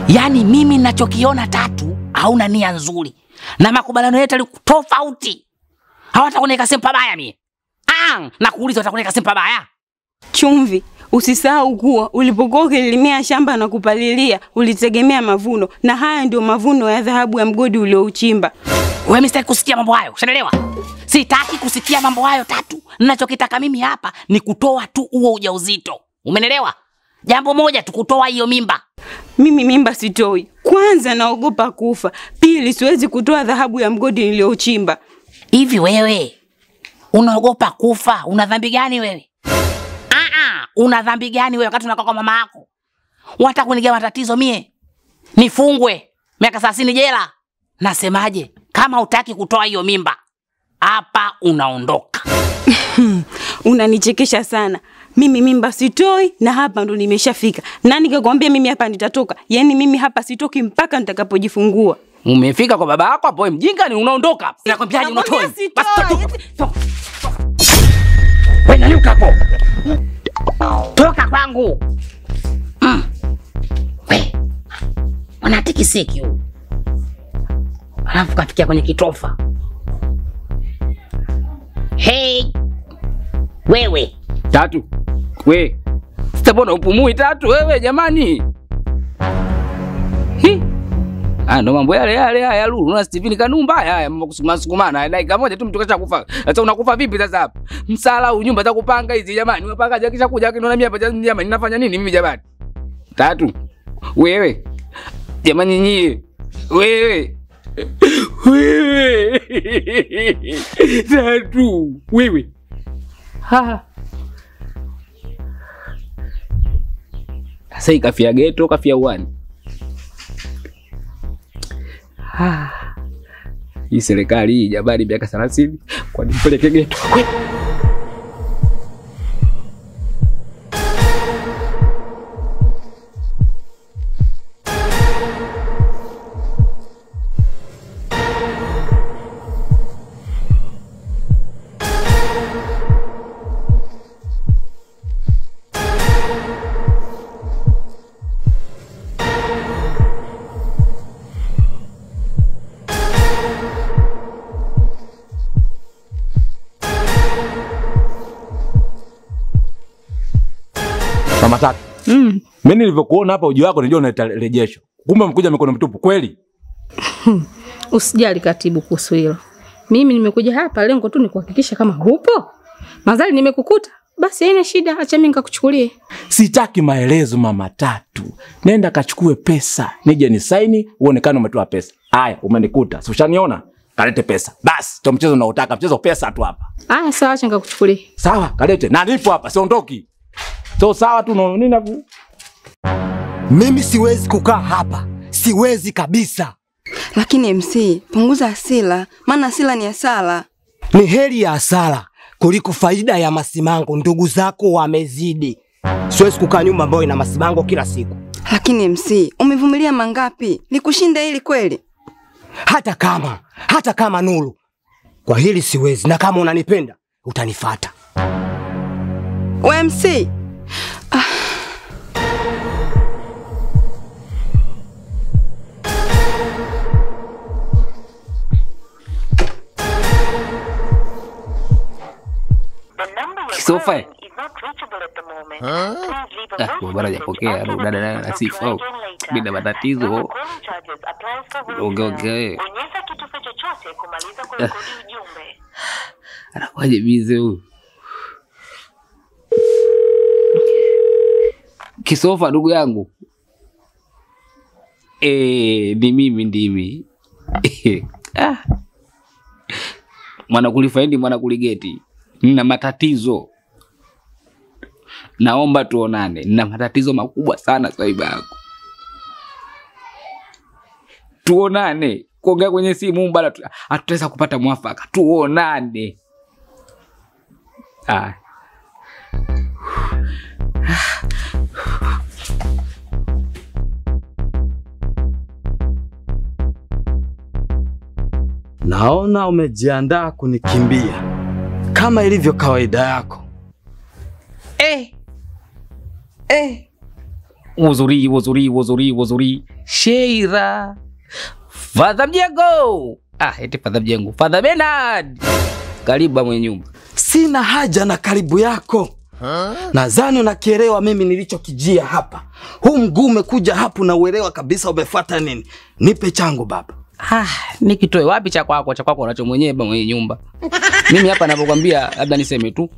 Yaani mimi ninachokiona Tatu hauna nia nzuri. Na makubaliano yetu yalikuwa tofauti. Hawatakuneka sempa baya mimi. Na kuuliza watakuneka sempa baya. Chumvi, usisahau kuwa ulipokuwa ukilimia shamba na kupalilia, ulitegemea mavuno, na haya ndio mavuno ya dhahabu ya mgodi uliouchimba. Wewe mimi sitaki kusikia mambo hayo, unaelewa? Sitaki kusikia mambo hayo Tatu. Ninachokitaka mimi hapa ni kutoa tu huo ujauzito. Umeelewa? Jambo moja tu, kutoa hiyo mimba. Mimi mimba sitoi. Kwanza naogopa kufa. Pili siwezi kutoa dhahabu ya mgodi niliouchimba. Hivi wewe unaogopa kufa? Una dhambi gani wewe? Una dhambi gani wewe wakati unakaa kwa mama yako? Unataka kunigia matatizo mie? Nifungwe miaka 30 jela? Nasemaje? Kama hutaki kutoa hiyo mimba, hapa unaondoka. Unanichekesha sana. Mimi mimba sitoi na hapa ndo nimeshafika. Nani kakwambia mimi hapa nitatoka? Yaani mimi hapa sitoki mpaka nitakapojifungua. Umefika kwa baba yako hapo, wewe mjinga, ni unaondoka. Nakwambiaje unatoi? Basi toka. Wewe nani ukapo? Toka kwangu. Wewe. Unatikisiki huyu. Alafu kafikia kwenye kitofa. Hey. Wewe. Tatu. We. Sitabona upumui Tatu wewe jamani. Ndo mambo yale haya Lulu na Steven Kanumba haya mambo kusukumana dakika moja tu mtu kasha kufa. Sasa unakufa vipi sasa hapa? Msala au nyumba za kupanga hizi jamani. Unapanga kisha kuja kinaona mimi hapa jamani ninafanya nini mimi jamani? Tatu. Wewe. Jamani nyie. Wewe. Tatu. Wewe. Sasa ikafia geto, kafia uani. Hii serikali hii jabari miaka 30 kwa nipeleke geto. Mama Tatu. Mimi nilivyokuona hapa ujio wako ndio unaleta rejesho. Kumbe mkuja mikono mtupu kweli? Usijali katibu kuhusu hilo. Mimi nimekuja hapa lengo tu ni kuhakikisha kama hupo. Mazali nimekukuta. Basi haina shida, acha mimi nikakuchukulie. Sitaki maelezo Mama Tatu. Nenda kachukue pesa. Nije ni saini uonekane umetoa pesa. Haya, umenikuta. Si ushaniona? Kalete pesa. Basi, ndio mchezo unaotaka. Mchezo pesa tu hapa. Haya sawa, acha nikakuchukulie. Sawa, kalete. Na nipo hapa, siondoki. So sawa tu nini hapo? Mimi siwezi kukaa hapa. Siwezi kabisa. Lakini MC, punguza hasira, maana hasira ni hasara. Ni heri ya hasara kuliko faida ya masimango. Ndugu zako wamezidi. Siwezi kukaa nyumba ambayo ina masimango kila siku. Lakini MC, umevumilia mangapi? Nikushinda hili kweli? Hata kama Nuru. Kwa hili siwezi, na kama unanipenda utanifuata. We MC. Sofa. Bora japokea dada naye na sifa. Bila matatizo. Okay. Anakuaje bize huyu? Kisofa ndugu yangu. Ni mimi ndimi. Mwana kulifaindi mwana kuligeti. Nina matatizo. Naomba tuonane. Nina matatizo makubwa sana saiba yako. Tuonane. Kuongea kwenye simu mbala hatutaweza kupata mwafaka. Tuonane. Naona umejiandaa kunikimbia kama ilivyo kawaida yako. Uzuri. Sheira. Father Mjengo. Eti Father Mjengo. Father Bernard. Karibu mwenye nyumba. Sina haja na karibu yako. Nadhani unakielewa mimi nilichokijia hapa. Huu mguu umekuja hapo na uelewa kabisa umefuata nini. Nipe changu baba. Nikitoe wapi cha kwako unacho mwenyewe mwenye nyumba. Mimi hapa ninapokuambia labda niseme tu,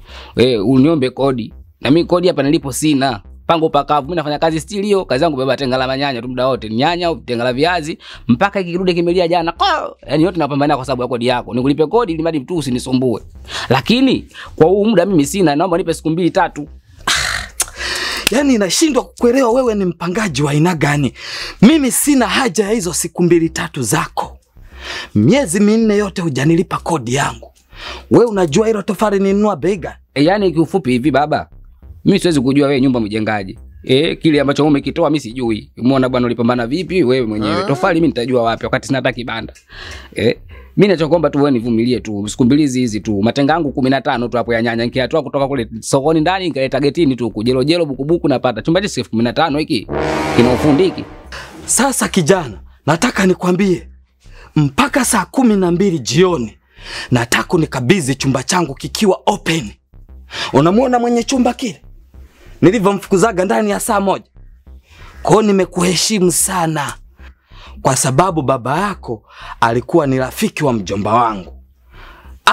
uniombe kodi. Na mimi kodi hapa nilipo sina. Pango pakavu, mimi nafanya kazi stilio, kazi yangu baba tenga la manyanya tu muda wote. Nyanya au tenga la viazi mpaka ikirudi kimelia jana. Yaani yote napambana kwa sababu ya kodi yako. Nikulipe kodi ili mradi mtu usinisumbue. Lakini kwa huu muda mimi sina, naomba nipe siku 2-3. Yaani nashindwa kukuelewa wewe ni mpangaji wa aina gani. Mimi sina haja ya hizo siku 2-3 zako. Miezi 4 yote hujanilipa kodi yangu. Wewe unajua hilo tofali ninunua bega. Yaani kiufupi hivi baba. Mimi siwezi kujua wewe nyumba mjengaji. Kile ambacho umekitoa mimi sijui. Umeona bwana ulipambana vipi wewe mwenyewe. Tofali mimi nitajua wapi wakati sina hata kibanda. Mimi nachokuomba tu wewe nivumilie tu. Siku 2 hizi tu. Matenga yangu 15 tu hapo ya nyanya. Nikiatoa kutoka kule sokoni ndani nikaleta getini tu kujelo bukubuku napata. Chumba cha 15 hiki. Kina ufundi hiki. Sasa kijana, nataka nikwambie mpaka saa 12 jioni nataka nikabidhi chumba changu kikiwa open. Unamuona mwenye chumba kile? Nilivyomfukuzaga ndani ya saa 1. Kwa nimekuheshimu sana. Kwa sababu baba yako alikuwa ni rafiki wa mjomba wangu.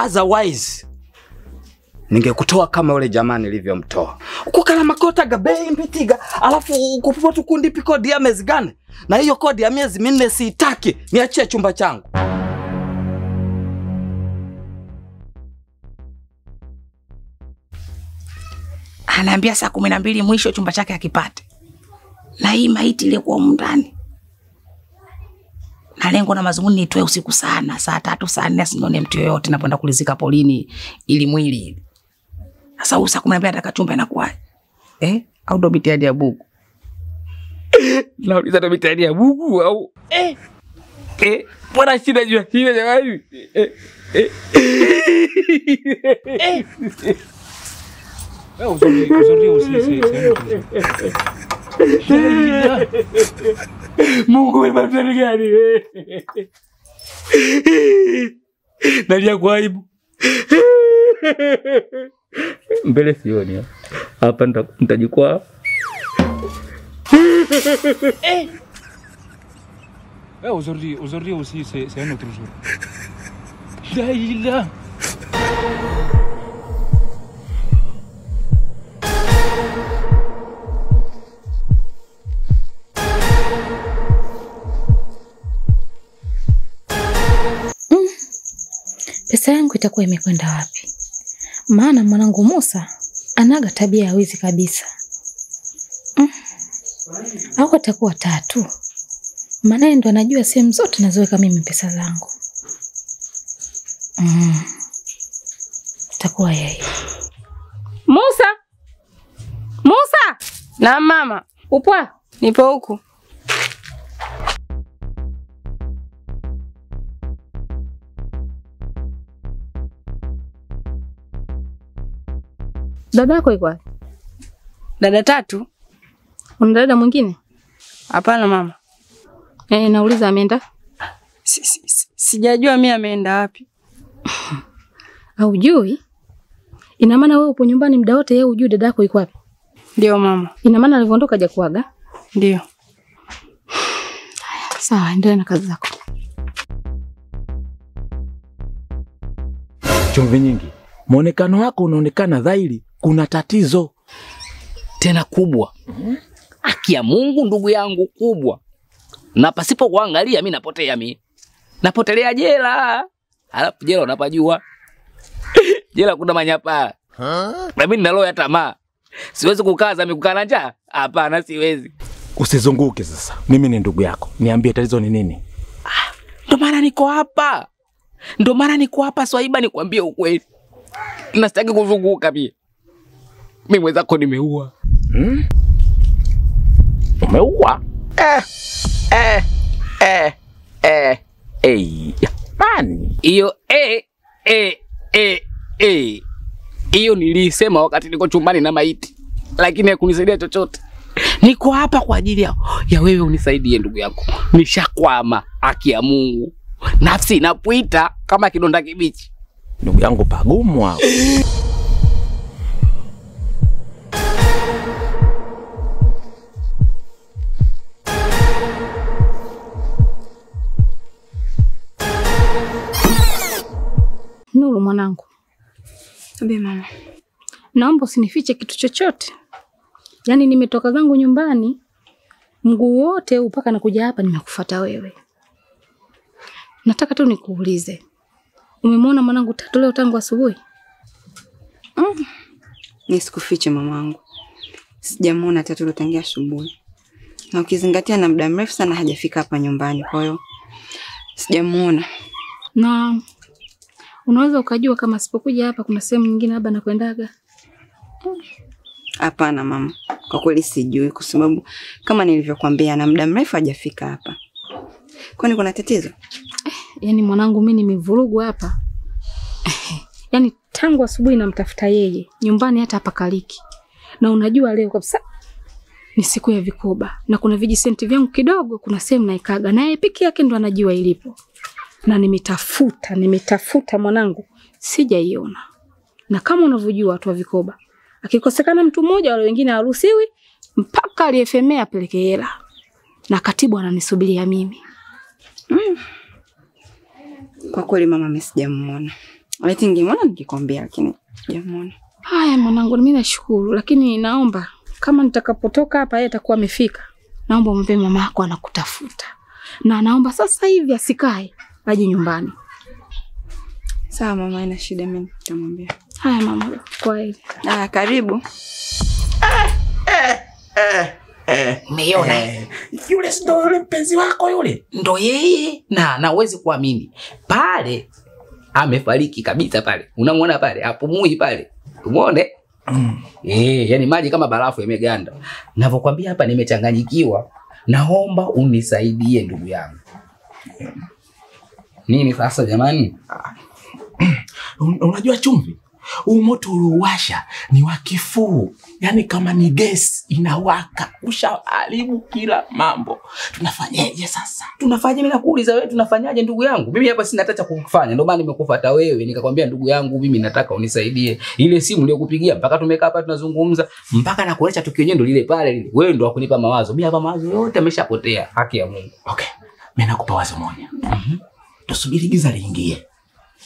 Otherwise ningekutoa kama yule jamaa nilivyomtoa. Ukukala makota gabei mpitiga, alafu ukupotu kundi kodi ya miezi gani? Na hiyo kodi ya miezi 4 siitaki, niachie chumba changu. Anaambia saa 12 mwisho chumba chake akipate. Na hii maiti ile kwa ndani. Na lengo na mazunguni nitoe usiku sana, saa 3 saa 4 asinione mtu yoyote napoenda kulizika polini ili mwili. Sasa saa 12 ataka chumba inakuwa. Au ndo mitihani ya buku. Nauliza ndo mitihani ya buku au bwana shida jua hiyo jamani. Uzuri usisi. Mungu umemtendea gani? Nalia kwa aibu. Mbele sioni hapa nitajikwaa. Uzuri aussi c'est un autre jour. Daïla. Pesa yangu itakuwa imekwenda wapi? Maana mwanangu Musa anaga tabia ya wizi kabisa. Au atakuwa tatu. Maana ndo anajua sehemu zote nazoweka mimi pesa zangu. Itakuwa yeye. Musa! Na mama, Upo? nipo huku. Dada yako yuko wapi? Dada 3? Una dada mwingine? Hapana mama. Nauliza ameenda? Sijajua mimi ameenda wapi. Haujui? Ina maana wewe upo nyumbani muda wote, yeye hujui dada yako yuko wapi? Ndio mama. Ina maana alivyoondoka haja kuaga? Ndio. Sawa, endelea na kazi zako. Chumvi nyingi. Muonekano wako unaonekana dhahiri kuna tatizo Tena kubwa. Haki ya Mungu ndugu yangu kubwa. Na pasipo kuangalia mimi napotea mimi. Napotelea jela. Alafu jela unapajua. Jela kuna manyapa. Na mimi nina roho ya tamaa. Siwezi kukaza mikukaa na njaa. Hapana siwezi. Usizunguke sasa. Mimi ni ndugu yako. Niambie tatizo ni nini? Ndio maana niko hapa Swaiba nikwambie ukweli. Nasitaki kuzunguka pia. Mimi mwenzako nimeua. Umeua? Mani. Hiyo hiyo nilisema wakati niko chumbani na maiti. Lakini hakunisaidia chochote. Niko hapa kwa ajili ya wewe unisaidie ndugu yako. Nishakwama, haki ya Mungu. Nafsi inapuita kama kidonda kibichi. Ndugu yangu pagumu hapo. Nuru mwanangu. Abi mama. Naomba usinifiche kitu chochote. Yaani nimetoka zangu nyumbani mguu wote mpaka nakuja hapa nimekufuata wewe. Nataka tu nikuulize. Umemwona mwanangu Tatu leo tangu asubuhi? Nisikufiche mamangu. Sijamuona Tatu leo tangia asubuhi. Na ukizingatia na muda mrefu sana hajafika hapa nyumbani, kwa hiyo sijamuona. Na unaweza ukajua kama sipokuja hapa kuna sehemu nyingine labda nakwendaga? Hapana mama. Kwa kweli sijui kwa sababu kama nilivyokuambia na muda mrefu hajafika hapa. Kwani kuna tatizo? Yaani mwanangu mimi nimevurugwa hapa. Yaani tangu asubuhi namtafuta yeye, nyumbani hata hapa kaliki. Na unajua leo kabisa ni siku ya vikoba na kuna vijisenti vyangu kidogo kuna sehemu naikaga na yeye peke yake ndo anajua ilipo. Na nimetafuta mwanangu, sijaiona. Na kama unavyojua watu wa vikoba, akikosekana mtu mmoja wale wengine haruhusiwi mpaka aliyefemea apeleke hela. Na katibu ananisubiria mimi. Kwa kweli mama mimi sijamuona. Ati ningemuona nikikwambia lakini sijamuona. Haya mwanangu mimi nashukuru lakini naomba kama nitakapotoka hapa yeye atakuwa amefika. Naomba umpe mama yako anakutafuta. Na naomba sasa hivi asikae aje nyumbani. Sawa mama, ina shida mimi nitamwambia. Haya mama, kwa heri. Karibu. Umeona? Yule ndo yule mpenzi wako yule. Ndo yeye. Na uwezi kuamini. Pale amefariki kabisa pale. Unamwona pale, hapumui pale. Umeone? Yani maji kama barafu yameganda. Ninavyokuambia hapa nimechanganyikiwa. Naomba unisaidie ndugu yangu. Nini sasa jamani? Unajua chumvi? Huu moto uliowasha ni wa kifuu. Yaani kama ni gesi inawaka, ushaharibu kila mambo. Tunafanyaje sasa? Tunafanyaje mimi nakuuliza wewe tunafanyaje ndugu yangu? Mimi hapa sina hata cha kufanya. Ndio maana nimekufuata wewe nikakwambia ndugu yangu mimi nataka unisaidie. Ile simu niliyokupigia mpaka tumekaa hapa tunazungumza mpaka nakuacha tukio nyenye ndo lile pale lile. Wewe ndo wakunipa mawazo. Mimi hapa mawazo yote yameshapotea. Haki ya Mungu. Okay. Mimi nakupa wazo moja. Tusubiri giza liingie.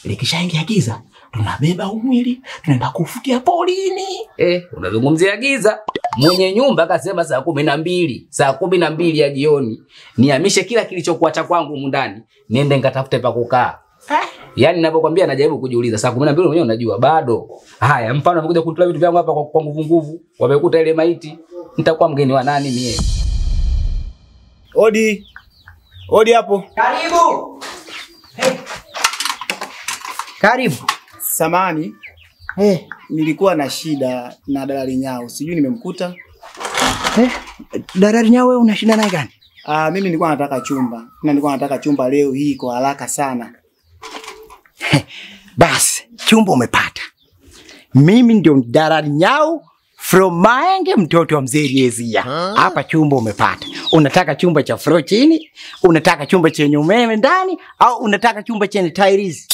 Likishaingia giza, tunabeba umwili, tunaenda kufukia polini. Unazungumzia giza. Mwenye nyumba akasema saa 12, saa 12 ya jioni, nihamishe kila kilichokuwa cha kwangu humu ndani, niende nikatafute pa kukaa. Yaani ninapokuambia najaribu kujiuliza saa 12 mwenyewe unajua bado. Haya, mfano amekuja kutoa vitu vyangu hapa kwa nguvu, wamekuta ile maiti, nitakuwa mgeni wa nani mie? Odi. Odi hapo. Karibu. Karibu. Samani. Nilikuwa na shida na dalali Nyao. Sijui nimemkuta. Dalali Nyao wewe una shida naye gani? Mimi nilikuwa nataka chumba. Na nilikuwa nataka chumba leo hii kwa haraka sana. Basi, chumba umepata. Mimi ndio Dalali Nyao from Maenge mtoto wa mzee Riezia. Hapa chumba umepata. Unataka chumba cha floor chini? Unataka chumba chenye umeme ndani au unataka chumba chenye tiles?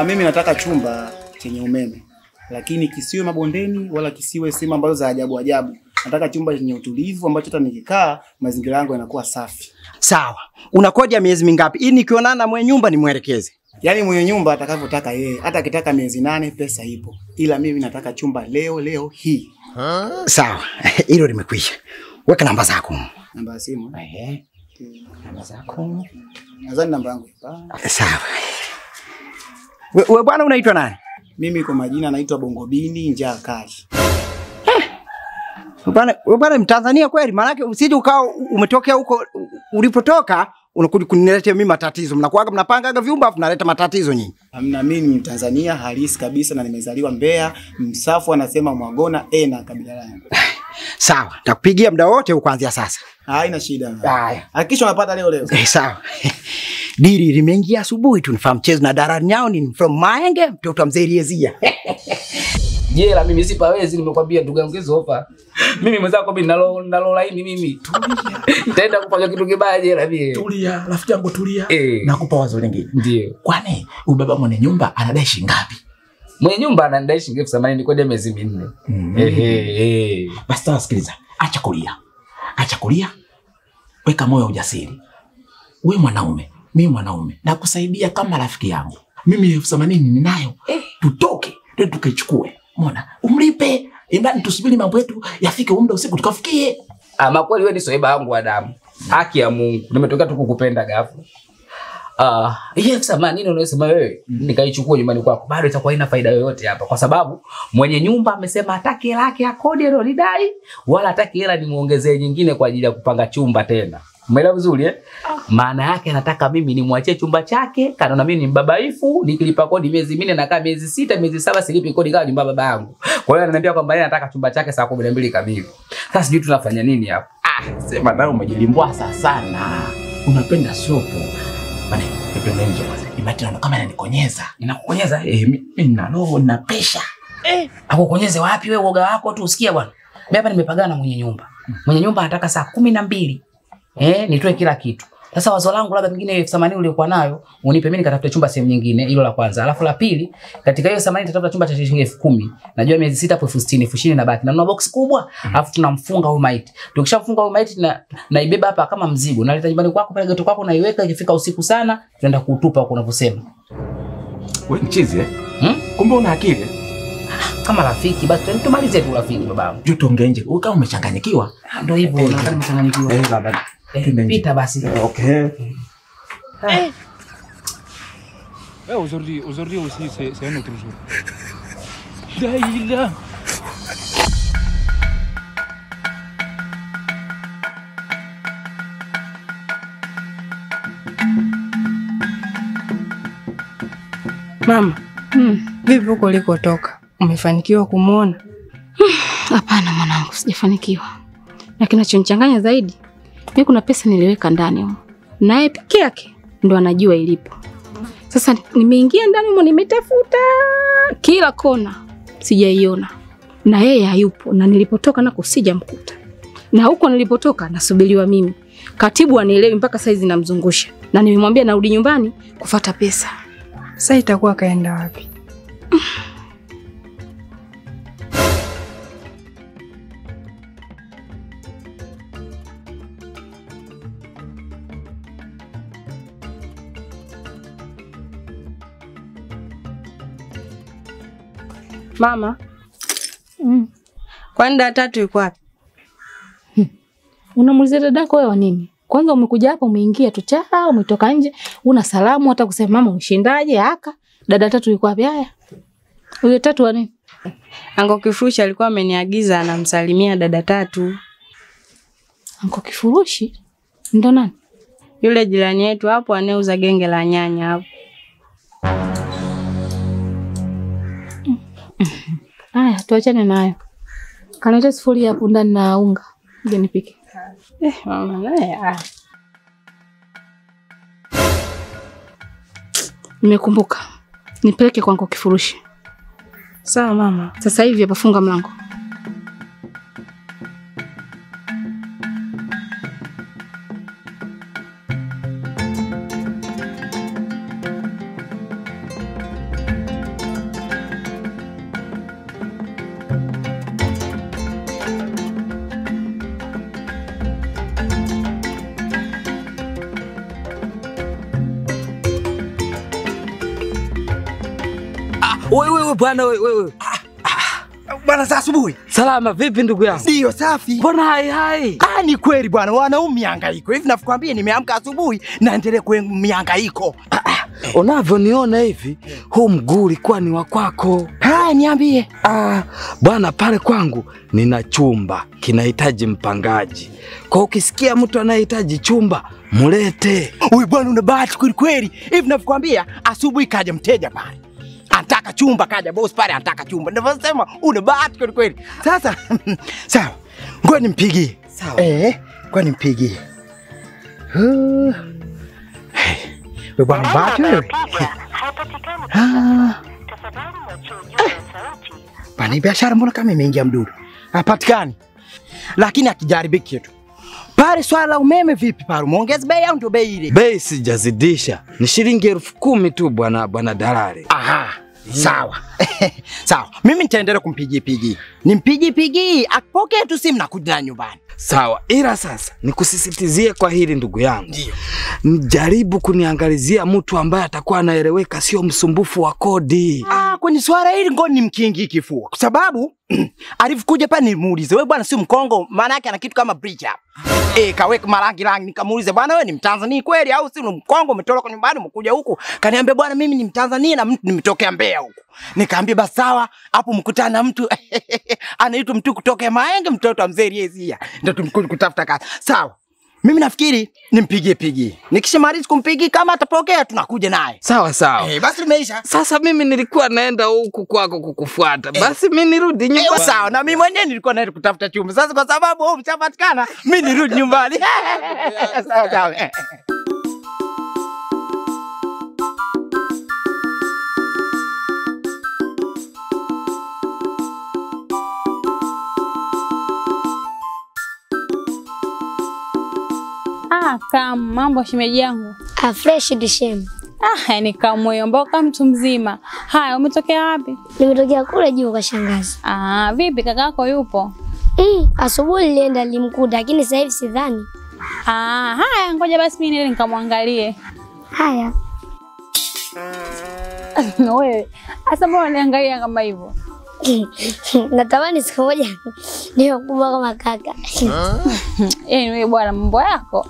Mimi nataka chumba chenye umeme. Lakini kisiwe mabondeni wala kisiwe sehemu ambazo za ajabu ajabu. Nataka chumba chenye utulivu ambacho hata nikikaa mazingira yangu yanakuwa safi. Sawa. Una kodi ya miezi mingapi? Ili nikionana na mwenye nyumba nimuelekeze. Yaani mwenye nyumba atakavyotaka yeye. Hata akitaka miezi 8 pesa ipo. Ila mimi nataka chumba leo hii. Sawa. Hilo limekwisha. Weka namba zako. Namba ya simu. Namba zako. Nadhani namba yangu hapa. Sawa. Wewe bwana unaitwa nani? Mimi kwa majina naitwa Bongobini Njaa Kali. Wewe bwana Mtanzania kweli? Maana yake usije ukao umetokea huko ulipotoka unakuja kuniletea mimi matatizo. Mnakuaga mnapangaga vyumba afu naleta matatizo nyinyi. Hamna, mimi ni Mtanzania halisi kabisa na nimezaliwa Mbeya. Msafu anasema Mwagona na kabila langu. Sawa, nitakupigia muda wote kuanzia sasa. Haina shida. Haya. Hakikisha unapata leo. Sawa. Dili limeingia asubuhi tu nifahamu mchezo na Dalali Nyao ni from Maenge mtoto wa mzee Riezia. Jela mimi sipawezi, nimekwambia ndugu yangu hizo ofa. Mimi mwenzako mimi nalo laini mimi. Tulia. Nitaenda kufanya kitu kibaya jela mimi. Tulia, rafiki yangu tulia. Nakupa wazo lingine. Ndio. Kwani huyu baba mwenye nyumba anadai shilingi ngapi? Mwenye nyumba anadai shilingi 80,000 kodi ya miezi 4. Basi sasa sikiliza. Acha kulia. Acha kulia. Weka moyo ujasiri. Wewe mwanaume, mimi mwanaume, nakusaidia kama rafiki yangu. Mimi 80,000 ninayo. Tutoke, twende tukaichukue. Umeona? Umlipe. Ndani tusubiri mambo yetu yafike muda usiku tukafikie. Ama kweli wewe ni soiba yangu wa damu. Haki ya Mungu. Nimetokea tu kukupenda ghafla. Hiyo 80,000 unayosema wewe nikaichukua nyumbani kwako bado itakuwa haina faida yoyote hapa kwa sababu mwenye nyumba amesema hataki hela yake ya kodi ndio lidai wala hataki hela nimuongezee nyingine kwa ajili ya kupanga chumba tena. Umeelewa vizuri Maana yake anataka mimi nimwachie chumba chake, kana mimi ni mbabaifu, nikilipa kodi miezi 4 na kaa miezi 6, miezi 7 silipi kodi kama nyumba baba yangu. Kwa hiyo ananiambia kwamba yeye anataka chumba chake saa 12 kamili. Sasa sijui tunafanya nini hapa. Sema nao umejilimbwasa sana. Unapenda sopo. Bana, nipende nje kwanza. Imatana kama inanikonyeza. Inakukonyeza? Mimi nina roho na pesha. Akukonyeze wapi wewe uoga wako tu usikia bwana. Mimi hapa nimepagana na mwenye nyumba. Mwenye nyumba anataka saa 12. Nitoe kila kitu. Sasa wazo langu labda pengine 80,000 uliokuwa nayo unipe mimi nikatafute chumba sehemu nyingine, hilo la kwanza. Alafu la pili, katika hiyo 80,000 nitatafuta chumba cha shilingi 10,000. Najua miezi 6 hapo 60,000 na baki. Na nuna box kubwa, alafu tunamfunga huyo maiti. Tukishafunga huyo maiti na ibeba hapa kama mzigo. Naleta nyumbani kwako pale geto kwako naiweka ikifika usiku sana, tunaenda kuutupa huko unavyosema. Wewe mchizi Kumbe una akili? Kama rafiki basi tumalize tu rafiki babangu. Juu tuongee nje. Wewe kama umechanganyikiwa? Ndio hivyo, nataka nimechanganyikiwa. Baba. Pita basi. Okay. Aujourd'hui aussi c'est un autre jour. Daïla. Mama, vipi huko ulikotoka? Umefanikiwa kumuona? Hapana mwanangu, sijafanikiwa. Na kinachonichanganya zaidi, mimi kuna pesa niliweka ndani huko. Naye peke yake ndo anajua ilipo. Sasa nimeingia ndani huko nimetafuta kila kona, sijaiona. Na yeye hayupo na nilipotoka nako sijamkuta. Na huko nilipotoka nasubiriwa mimi. Katibu anielewi mpaka saizi namzungusha. Na nimemwambia narudi nyumbani kufuata pesa. Sasa itakuwa kaenda wapi? Mama. Kwani dada tatu yuko wapi? Unamuuliza dadako wewe nini? Kwanza umekuja hapa umeingia tu cha umetoka nje, una salamu hata kusema mama umshindaje haka? Dada tatu yuko wapi haya? Huyo tatu wa nini? Ango Kifurushi alikuwa ameniagiza anamsalimia dada tatu. Ango Kifurushi? Ndo nani? Yule jirani yetu hapo anauza genge la nyanya hapo. Haya, tuachane nayo. Kanaleta sufuria hapo ndani na unga. Nije nipike. Mama naye Nimekumbuka. Nipeleke kwa Anko Kifurushi. Sawa mama. Sasa hivi hapa funga mlango. Wewe bwana wewe. Bwana za asubuhi. Salama vipi ndugu yangu? Ndio safi. Mbona hai? Ni kweli bwana, wanaume mihangaiko. Hivi nakwambia nimeamka asubuhi na endelee kwa mihangaiko. Unavyoniona hivi, huu mguu ulikuwa ni wa kwako. Niambie. Bwana pale kwangu nina chumba kinahitaji mpangaji. Kwa ukisikia mtu anahitaji chumba, mulete. Wewe bwana una bahati kweli kweli. Hivi nakwambia asubuhi kaja mteja pale. Anataka chumba, kaja boss pale anataka chumba. Ndio nasema una bahati kweli kweli. Sasa sawa. Ngoja nimpigie. Sawa. Ngoja nimpigie. Wewe bwana bahati wewe. Pana biashara mbona kama imeingia mdudu? Hapatikani. Lakini akijaribiki kitu. Pale swala la umeme vipi pale? Muongeze bei au ndio bei ile? Bei sijazidisha. Ni shilingi 10,000 tu bwana dalali. Aha. Sawa. Sawa. Mimi nitaendelea kumpigia. Nimpigie akipokea tu simu na kuja nyumbani. Sawa. Ila sasa nikusisitizie kwa hili ndugu yangu. Ndio. Jaribu kuniangalizia mtu ambaye atakuwa anaeleweka, sio msumbufu wa kodi. Kwenye swala hili ngoni nimkingi kifua. Kwa sababu alivyokuja hapa nimuulize, wewe bwana sio Mkongo, maana yake ana kitu kama bridge hapa. Kaweka marangi nikamuulize, bwana wewe ni Mtanzania kweli au si Mkongo, umetoka nyumbani umekuja huku? Kaniambia bwana mimi ni Mtanzania na mtu nimetokea Mbeya huku. Nikaambia basi sawa, hapo mkutana na mtu anaitwa mtu kutoka Maenge, mtoto wa mzee Riezia. Ndio tumkuja kutafuta kazi. Sawa. Mimi nafikiri nimpigie. Nikishamaliza kumpigia kama atapokea tunakuja naye. Sawa. Basi limeisha. Sasa mimi nilikuwa naenda huku kwako kukufuata. Basi mimi nirudi nyumbani. Sawa, na mimi mwenyewe nilikuwa naenda kutafuta chumba. Sasa kwa sababu wewe umeshapatikana, mimi nirudi nyumbani. Sawa. Kama mambo shemeji yangu. Fresh dishem. Yani kama mboka mtu mzima. Haya, umetokea wapi? Nimetokea kule juu kwa shangazi. Vipi kakako yupo? Asubuhi nilienda nilimkuta lakini sasa hivi sidhani. Haya ngoja basi mimi niende nikamwangalie. Haya. Wewe, asa mbona niangalia kama hivyo? Natamani siku moja niwe kubwa kama kaka. Wewe bwana mambo yako.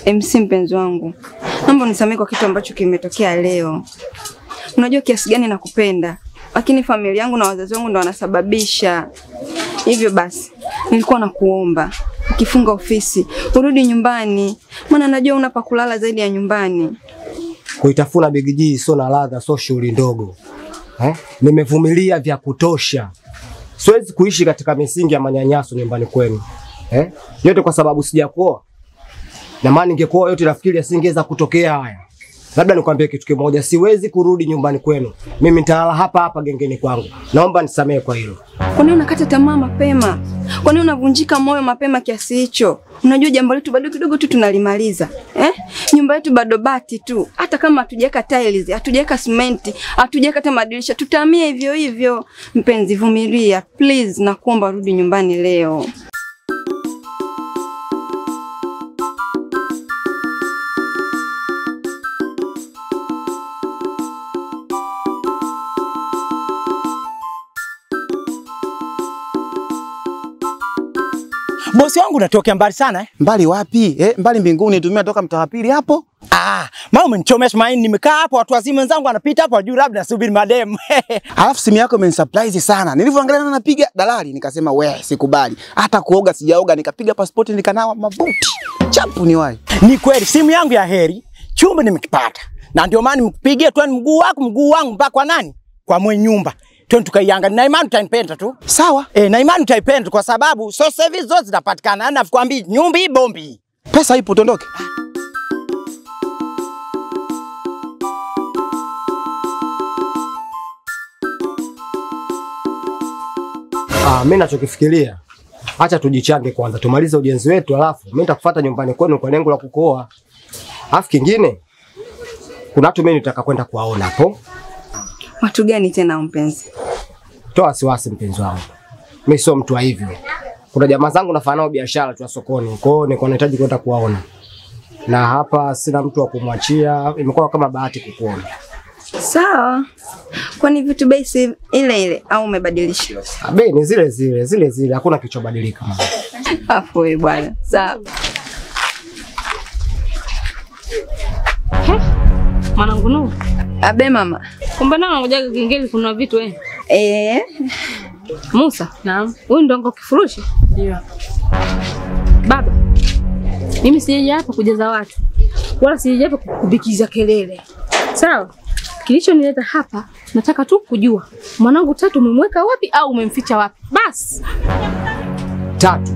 MC mpenzi wangu, naomba unisamehe kwa kitu ambacho kimetokea leo. Unajua kiasi gani nakupenda, lakini familia yangu na wazazi wangu ndo wanasababisha. Hivyo basi, nilikuwa nakuomba ukifunga ofisi urudi nyumbani, maana najua unapa kulala zaidi ya nyumbani. Kuitafuna Big G sio na ladha, sio shughuli ndogo. Nimevumilia vya kutosha. Siwezi kuishi katika misingi ya manyanyaso nyumbani kwenu. Yote kwa sababu sijakuoa. Na maana ningekuoa yote nafikiri asingeweza kutokea haya. Labda nikwambie kitu kimoja, siwezi kurudi nyumbani kwenu. Mimi nitalala hapa gengeni kwangu. Naomba nisamehe kwa hilo. Kwa nini unakata tamaa mapema? Kwa nini unavunjika moyo mapema kiasi hicho? Unajua jambo letu bado kidogo tu tunalimaliza. Nyumba yetu bado bati tu. Hata kama hatujaweka tiles, hatujaweka cement, hatujaweka hata madirisha, tutahamia hivyo hivyo. Mpenzi, vumilia. Please, nakuomba rudi nyumbani leo. Bosi wangu natokea mbali sana. Mbali wapi? Mbali mbinguni, tumia toka mtaa pili hapo. Mama umenichomesha maini, nimekaa hapo watu wazima wenzangu wanapita hapo juu labda nasubiri madem. Alafu simu yako imenisurprise sana. Nilivyoangalia na napiga dalali nikasema sikubali. Hata kuoga sijaoga, nikapiga passport nikanawa mabuti. Chapu ni wapi? Ni kweli simu yangu ya heri, chumba nimekipata. Na ndio maana nimekupigia tu mguu wangu mpaka kwa nani? Kwa mwenye nyumba. Twende tukaiangalia, na imani utaipenda tu. Sawa. Na imani utaipenda kwa sababu service zote zinapatikana. Nakwambia nyumba hii bombi. Pesa ipo, tuondoke. Mimi nachokifikiria, acha tujichange kwanza, tumalize ujenzi wetu, alafu mimi nitakufuata nyumbani kwenu kwa lengo la kukuoa. Alafu kingine, kuna watu mimi nitaka kwenda kuwaona hapo. Watu gani tena mpenzi? Toa wasiwasi mpenzi wangu. Mimi sio mtu wa hivyo. Kuna jamaa zangu nafanya nao biashara tu sokoni. Kwa hiyo niko nahitaji kwenda kuwaona. Na hapa sina mtu wa kumwachia, imekuwa kama bahati kukuona. Sawa. Kwani vitu bei ile au umebadilisha? Bei ni zile, hakuna kilichobadilika mama. Afu wewe bwana. Sawa. Mwanangu Nuru. Abe mama. Kumbe nao unakuja gengeli kuna vitu Musa. Naam. Wewe ndio ngo kifurushi? Ndio. Baba. Mimi sijaje hapa kujaza watu. wala sijaja hapa kukubikiza kelele. Sawa? Kilichonileta hapa nataka tu kujua mwanangu Tatu umemweka wapi au umemficha wapi? Bas. Tatu.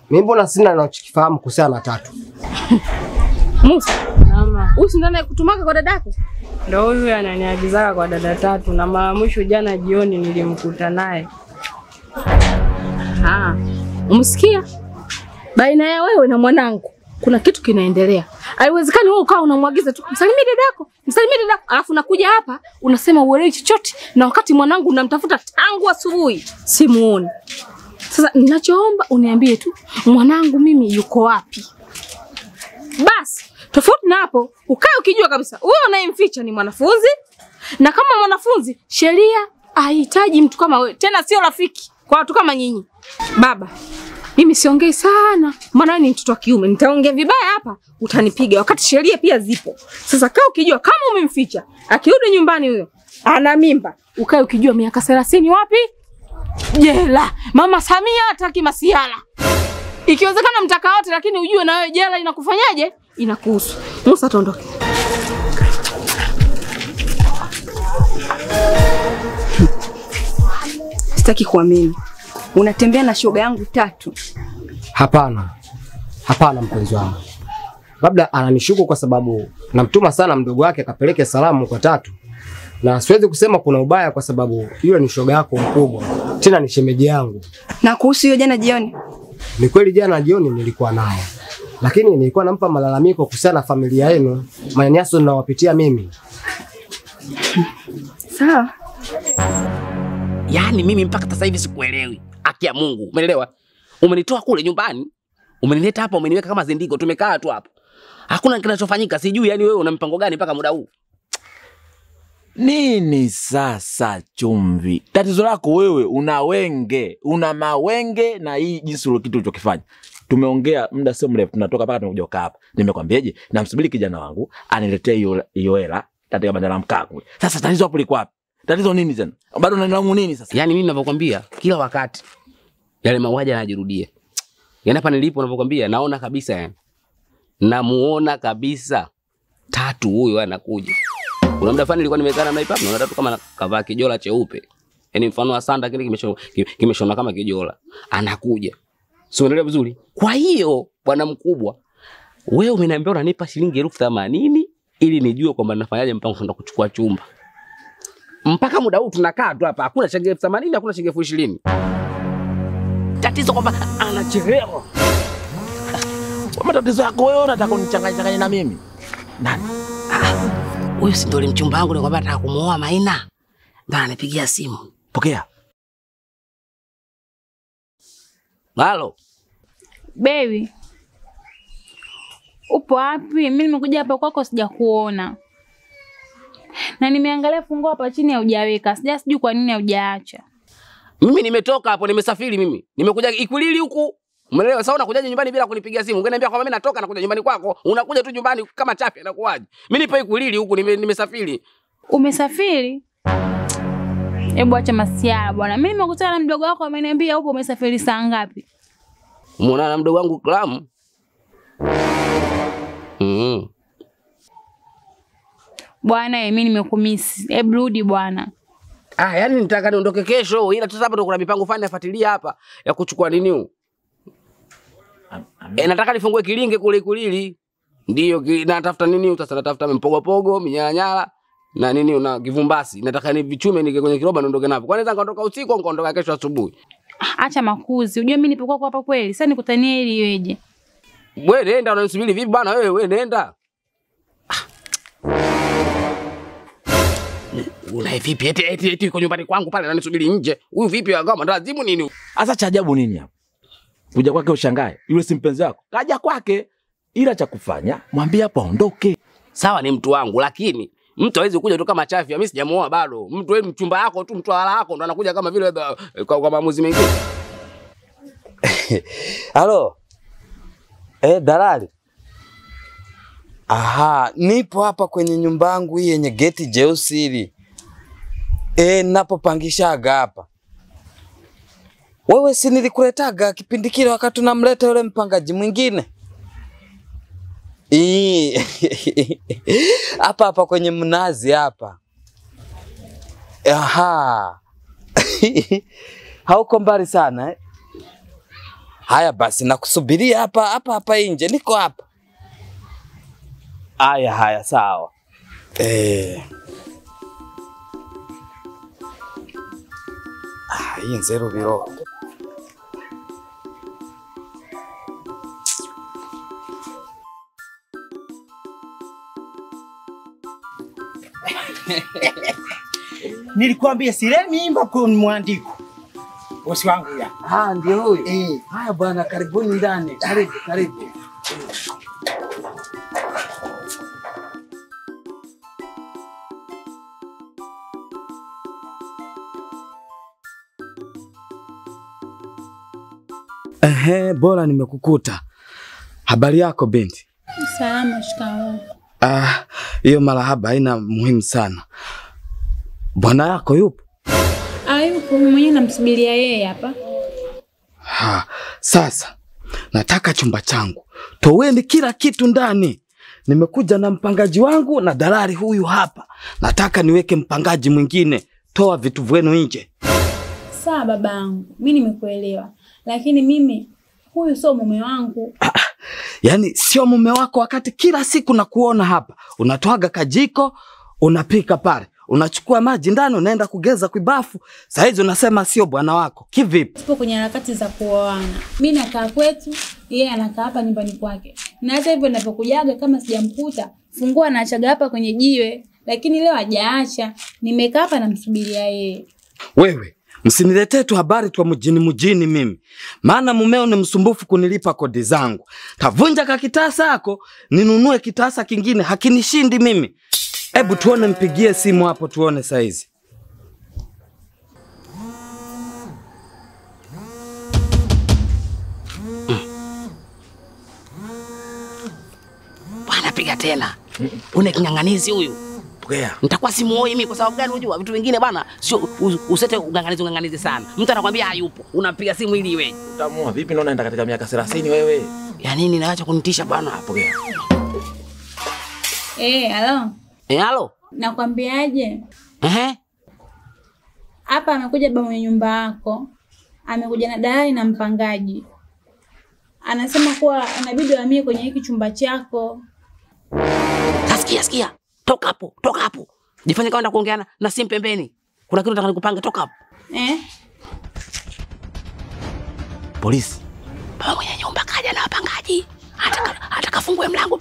Mimi mbona sina ninachokifahamu kuhusiana na Tatu? Musa. Mama. Huyu ndio anayekutumaka kwa dadako? Ndio huyu ananiagizaka kwa dada Tatu na mara mwisho jana jioni nilimkuta naye. Umesikia? Baina ya wewe na mwanangu kuna kitu kinaendelea. Haiwezekani wewe ukawa unamwagiza tu msalimie dadako, alafu nakuja hapa unasema uelewi chochote na wakati mwanangu unamtafuta tangu asubuhi simuoni. Sasa ninachoomba uniambie tu mwanangu mimi yuko wapi? Basi, tofauti na hapo ukae ukijua kabisa wewe unayemficha ni mwanafunzi na kama mwanafunzi sheria haihitaji mtu kama wewe, tena sio rafiki kwa watu kama nyinyi. Baba, mimi siongei sana, maana ni mtoto wa kiume. Nitaongea vibaya hapa, utanipiga wakati sheria pia zipo. Sasa kaa ukijua kama umemficha, akirudi nyumbani huyo ana mimba, ukae ukijua miaka 30 wapi? Jela. Mama Samia hataki masiala. Ikiwezekana mtaka wote, lakini ujue na wewe jela inakufanyaje? Inakuhusu. Musa tondoke. Sitaki kuamini. Unatembea na shoga yangu Tatu. Hapana. Hapana mpenzi wangu. Labda ananishuku kwa sababu namtuma sana mdogo wake akapeleke salamu kwa Tatu. Na siwezi kusema kuna ubaya kwa sababu yule ni shoga yako mkubwa. Tena ni shemeji yangu. Na kuhusu hiyo jana jioni? Ni kweli jana jioni nilikuwa naye. Lakini nilikuwa nampa malalamiko kuhusiana na familia yenu, manyanyaso ninawapitia mimi. Sawa. Yaani mimi mpaka sasa hivi sikuelewi. Haki ya Mungu, umeelewa? Umenitoa kule nyumbani, umenileta hapa, umeniweka kama zindigo, tumekaa tu hapa. Hakuna kinachofanyika, sijui yani wewe una mpango gani mpaka muda huu? Nini sasa Chumvi? Tatizo lako wewe una wenge, una mawenge na hii jinsi ile kitu ulichokifanya. Tumeongea muda sio mrefu, tunatoka mpaka tumekuja kukaa hapa. Nimekwambiaje? Namsubiri kijana wangu aniletee hiyo hela katika banda la mkaa kule. Sasa tatizo hapo liko wapi? Tatizo nini tena? Bado unanilaumu nini sasa? Yaani mimi ninavyokuambia kila wakati yale mauaji yanajirudia. Yaani hapa nilipo ninavyokuambia naona kabisa yani. Namuona kabisa Tatu huyo anakuja. Kuna muda fulani nilikuwa nimekaa na ipapo naona Tatu kama kavaa kijola cheupe. Yaani mfano wa sanda kile kimeshona kama kijola. Anakuja. Sio unaelewa vizuri? Kwa hiyo bwana mkubwa, wewe umeniambia unanipa shilingi 80,000 ili nijue kwamba nafanyaje mpango kwenda kuchukua chumba. Mpaka muda huu tunakaa tu hapa, hakuna shilingi 80,000, hakuna shilingi 20,000. Tatizo kwamba anachelewa. Kwa tatizo yako wewe unataka unichanganye na mimi. Nani? Huyu si ndio mchumba wangu ndio kwamba nataka kumuoa Maina. Bana nipigia simu. Pokea. Halo. Baby. Upo wapi? Mimi nimekuja hapa kwako sijakuona. Na nimeangalia funguo hapa chini hujaweka. Sijui kwa nini hujaacha. Mimi nimetoka hapo, nimesafiri mimi. Nimekuja Ikwilili huku. Umeelewa? Sasa unakuja nyumbani bila kunipigia simu. Ungeniambia kwamba mimi natoka nakuja nyumbani kwako, unakuja tu nyumbani kama chapi inakuaje? Mimi nipo Ikwilili huku nimesafiri. Umesafiri? Hebu acha masiara bwana. Mimi nimekutana na mdogo wako ameniambia upo umesafiri saa ngapi? Umeona na mdogo wangu Klamu? Bwana mimi nimekumisi. Hebu rudi bwana. Yaani nitaka niondoke kesho ila sasa hapa ndo kuna mipango fulani nafuatilia hapa ya kuchukua nini huu. Nataka nifungue kilinge kule Ikwilili. Ndio natafuta nini sasa, natafuta mpogopogo, minyanyala na nini una kivumbasi. Nataka ni vichume nike kwenye kiroba niondoke navyo. Kwani naweza nikaondoka usiku au nikaondoka kesho asubuhi? Acha makuzi. Unajua mimi nipo kwako hapa kweli. Sasa nikutanie ili iweje? Wewe nenda unanisubiri vipi bwana wewe nenda. Una vipi eti yuko nyumbani kwangu pale ananisubiri nje. Huyu vipi agama ndazimu nini? Sasa cha ajabu nini hapa? Kuja kwake ushangae. Yule si mpenzi wako. Kaja kwake. Ila cha kufanya mwambie hapo aondoke. Sawa ni mtu wangu lakini mtu hawezi kuja tu kama chafi. Mimi sijamuoa bado. Mtu wewe mchumba yako tu mtu wala wako ndo anakuja kama vile kwa maamuzi mengine. Halo. Dalali. Aha, nipo hapa kwenye nyumba yangu hii yenye geti jeusi hili. Napopangishaga hapa. Wewe si nilikuletaga kipindi kile wakati unamleta yule mpangaji mwingine? Hapa hapa kwenye mnazi hapa. Aha. Hauko mbali sana eh? Haya basi nakusubiria hapa nje, niko hapa. Haya sawa. Hii nzero biro. Nilikwambia sile mimba kwa mwandiko. Bosi wangu ya. Ndio huyo. Haya bwana, karibuni ndani. Karibu. Bora nimekukuta. Habari yako binti? Salama, shikamoo. Hiyo marahaba haina muhimu sana. Bwana yako yupo? Yupo, mwenyewe namsubiria yeye hapa. Sasa nataka chumba changu. Toweni kila kitu ndani. Nimekuja na mpangaji wangu na dalali huyu hapa. Nataka niweke mpangaji mwingine. Toa vitu vyenu nje. Sawa babangu, mimi nimekuelewa. Lakini mimi huyu sio mume wangu. Yaani sio mume wako wakati kila siku nakuona hapa. Unatoaga kajiko, unapika pale. Unachukua maji ndani unaenda kugeza kubafu. Sasa hizo unasema sio bwana wako. Kivipi? Tupo kwenye harakati za kuoana. Mimi nakaa kwetu, yeye anakaa hapa nyumbani kwake. Na hata hivyo ninapokujaga kama sijamkuta, fungua anaachaga hapa kwenye jiwe. Lakini leo hajaacha. Nimekaa hapa namsubiria yeye. Wewe msiniletee tu habari tu mjini mimi. Maana mumeo ni msumbufu kunilipa kodi zangu. Tavunja kakitasa yako, ninunue kitasa kingine, hakinishindi mimi. Hebu tuone, mpigie simu hapo tuone saizi. Bwana piga tena. Une kinganganizi huyu. Nitakuwa simuoi mimi kwa sababu gani unajua vitu vingine bwana sio usete unganganizi sana. Mtu anakuambia hayupo, unapiga simu ili iwe. Utaamua vipi na unaenda katika miaka 30 wewe? Ya nini naacha kunitisha bwana? Pokea. Halo. Halo. Nakwambiaje? Hapa amekuja baba mwenye nyumba yako. Amekuja na dalali na mpangaji. Anasema kuwa inabidi uhamie kwenye hiki chumba chako. Sikia. Toka hapo. Jifanye kama unataka kuongeana na simu pembeni. Kuna kitu nataka nikupanga, toka hapo. Polisi. Baba mwenye nyumba kaja na wapangaji. Atakafungue mlango.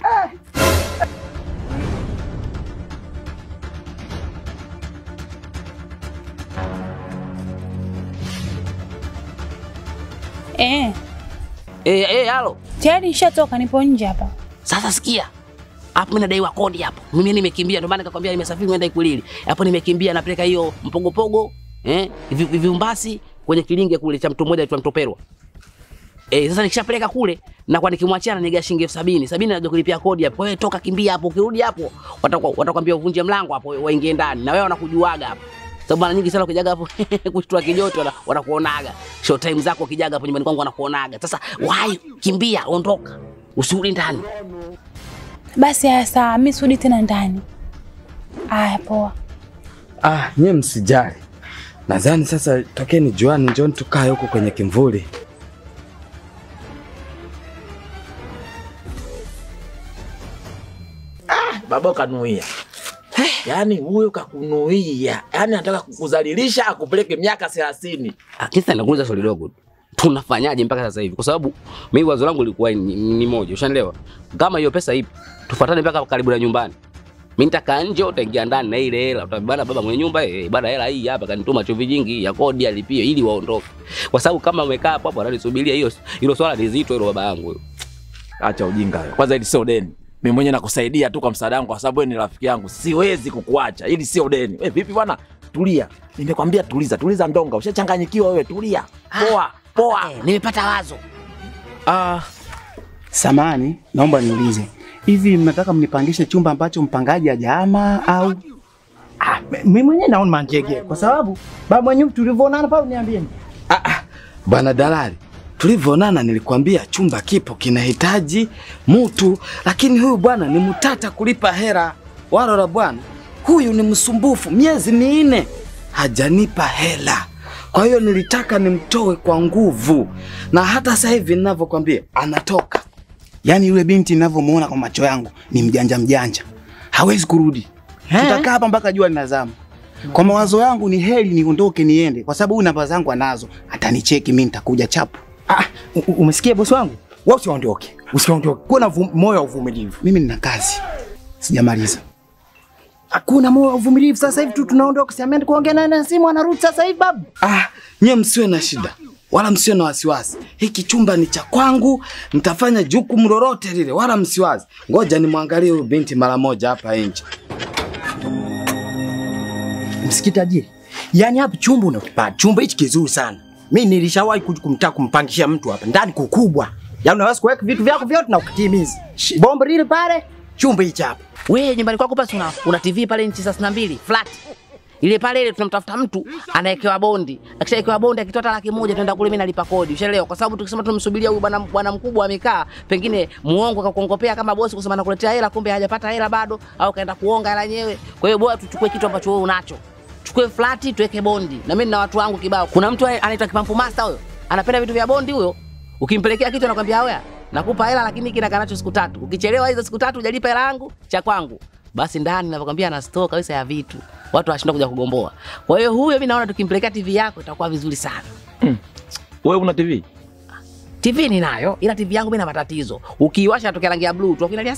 Halo. Tayari nishatoka, nipo nje hapa. Sasa sikia. Hapo mimi nadaiwa kodi hapo. Mimi nimekimbia, ndio maana nikakwambia nimesafiri kwenda Ikulili. Hapo nimekimbia napeleka hiyo mpogopogo, viumbasi kwenye kilinge kule cha mtu mmoja aitwa Mtoperwa. Sasa nikishapeleka kule na kwa nikimwachia na niga shilingi 70. 70 naje kulipia kodi hapo. Wewe toka kimbia hapo, ukirudi hapo watakwambia uvunje mlango hapo waingie ndani. Na wewe wanakujuaga hapo. Sababu mara nyingi sana ukijaga hapo kushtua kijoto wanakuonaga. Show time zako ukijaga hapo nyumbani kwangu wanakuonaga. Sasa wai kimbia, ondoka. Usirudi ndani. Basi haya sawa, mimi sirudi tena ndani. Haya poa. Nyie msijali. Nadhani sasa tokeni juani, njoni tukae huko kwenye kimvuli. Baba kanuia. Yaani huyo kakunuia. Yaani anataka kukudhalilisha akupeleke miaka 30. Kisa nakuuliza swali dogo. Tunafanyaje mpaka sasa hivi? Kwa sababu mimi wazo langu lilikuwa ni moja, ushanielewa? Kama hiyo pesa ipo, tufuatane mpaka karibu na nyumbani. Mimi nitakaa nje, utaingia ndani na ile hela. Utabana baba mwenye nyumba, bana hela hii hapa kanituma chumvi nyingi ya kodi alipie ili waondoke. Kwa sababu kama umekaa hapo hapo ananisubiria hilo swala ni zito hilo baba yangu. Acha ujinga wewe. Kwanza hili sio deni. Mimi mwenyewe nakusaidia tu kwa msaada wangu kwa sababu wewe ni rafiki yangu. Siwezi kukuacha. Hili sio deni. Wewe vipi bwana? Tulia. Nimekwambia tuliza ndonga. Ushachanganyikiwa wewe, tulia. Poa. Nimepata wazo. Samani, naomba niulize. Hivi mnataka mnipangishe chumba ambacho mpangaji hajahama au? Mimi mwenyewe naona manjege kwa sababu baba mwenyewe tulivyoonana pale niambieni. Bwana dalali, tulivyoonana nilikwambia chumba kipo kinahitaji mtu, lakini huyu bwana ni mtata kulipa hela. Wala la bwana, huyu ni msumbufu, miezi 4 hajanipa hela. Kwa hiyo nilitaka nimtoe kwa nguvu, na hata sasa hivi ninavyokuambia anatoka. Yaani yule binti ninavyomuona kwa macho yangu ni mjanja. Hawezi kurudi. Tutakaa hapa mpaka jua linazama. Kwa mawazo yangu ni heri niondoke niende, kwa sababu namba zangu anazo. Atanicheki mimi nitakuja chapu. Umesikia bosi wangu? Wewe usiondoke. Usiondoke. Kuna moyo wa uvumilivu. Mimi nina kazi. Sijamaliza. Hakuna moyo wa uvumilivu. Sasa hivi tu tunaondoka. Si ameenda kuongea na simu anarudi sasa hivi babu. Nyie msiwe na shida. Wala msiwe na wasiwasi. Hiki chumba ni cha kwangu, nitafanya jukumu lolote lile, wala msiwazi. Ngoja nimwangalie huyu binti mara moja hapa nje. Msikitaji. Yaani hapa chumba unakipata. Chumba hichi kizuri sana. Mimi nilishawahi kumtaka kumpangisha mtu hapa ndani kukubwa. Yaani unaweza kuweka vitu vyako vyote na ukitimiza. Bomba lile pale, chumba hichi hapa. Wewe nyumbani kwako basi una TV pale inchi 32 flat. Ile pale ile tunamtafuta mtu anaekewa bondi. Akishaekewa bondi akitoa hata 100,000 tunaenda kule mimi nalipa kodi. Ushaelewa? Kwa sababu tukisema tumsubiria huyu bwana mkubwa amekaa, pengine muongo akakuongopea kama bosi kusema nakuletea hela kumbe hajapata hela bado au kaenda kuonga hela yenyewe. Kwa hiyo bora tuchukue kitu ambacho wewe unacho. Chukue flati tuweke bondi. Na mimi nina watu wangu kibao. Kuna mtu anaitwa Kipampu Master huyo. Anapenda vitu vya bondi huyo. Ukimpelekea kitu anakuambia wewe nakupa hela lakini kina kanacho siku 3. Ukichelewa hizo siku 3 hujalipa hela yangu cha kwangu. Basi ndani ninakwambia ana store kabisa ya vitu. Watu washinda kuja kugomboa. Kwa hiyo huyo mimi naona tukimpelekea TV yako itakuwa vizuri sana. Wewe una TV? TV ninayo, ila TV yangu mimi na matatizo. Ukiiwasha inatokea rangi ya blue tu, ukinalia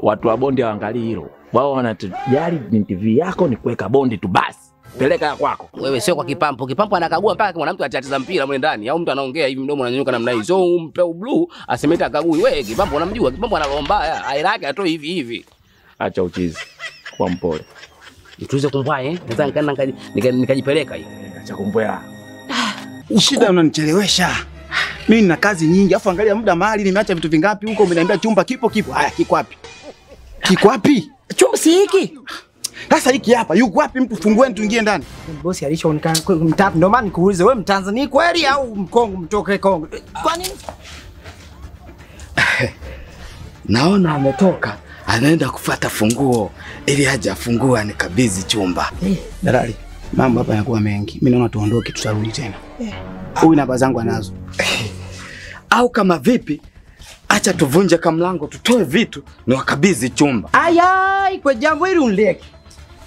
Watu wa bondi hawaangalii hilo. Wao wanatujali ni TV yako ni kuweka bondi tu basi. Peleka kwako. Wewe sio kwa Kipampu. Kipampu anakagua mpaka kama mtu achatiza mpira mle ndani au mtu anaongea hivi mdomo unanyanyuka namna hiyo. So umpe blue asemeta akagui. Wewe Kipampu unamjua? Kipampu analomba hela yake atoe hivi hivi. Acha uchizi. Kwa mpole. Tuweze kumbwaye, nataka nikajipeleka hiyo. Acha kumbwea. Shida unanichelewesha. Mimi nina kazi nyingi, afu angalia muda mahali nimeacha vitu vingapi huko, umeniambia chumba kipo. Haya, kiko wapi? Kiko wapi? Chumba si hiki. Sasa hiki hapa, yuko wapi? Mtu fungue tuingie ndani. Bosi alishaonekana mtatu, ndio maana nikuulize wewe Mtanzania kweli au Mkongo mtoke Kongo? Kwa nini? Naona ametoka, anaenda kufuata funguo ili aje afungua nikabidhi chumba. Dalali, mambo hapa yanakuwa mengi. Mimi naona tuondoke, tutarudi tena. Huyu namba zangu anazo. Au kama vipi? Acha tuvunje kamlango, tutoe vitu ni wakabidhi chumba. Ayai, kwa jambo hili unileke.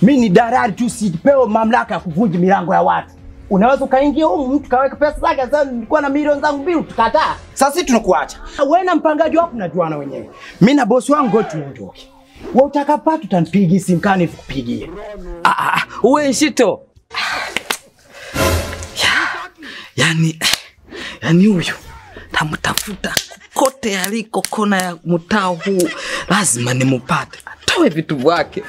Mimi ni dalali tu, sipewe mamlaka ya kuvunja milango ya watu. Unaweza ukaingia huko mtu kaweka pesa zake, sasa nilikuwa na milioni zangu 2 tukataa. Sasa sisi tunakuacha. Wewe na mpangaji wako mnajuana wenyewe. Mimi na bosi wangu ngoja tuondoke. Wewe utakapata utanipigia simu kani nikupigie. Uwe Nshito. Yani huyu tamtafuta kote aliko kona ya mtao huu, lazima nimupate. Atoe vitu vyake.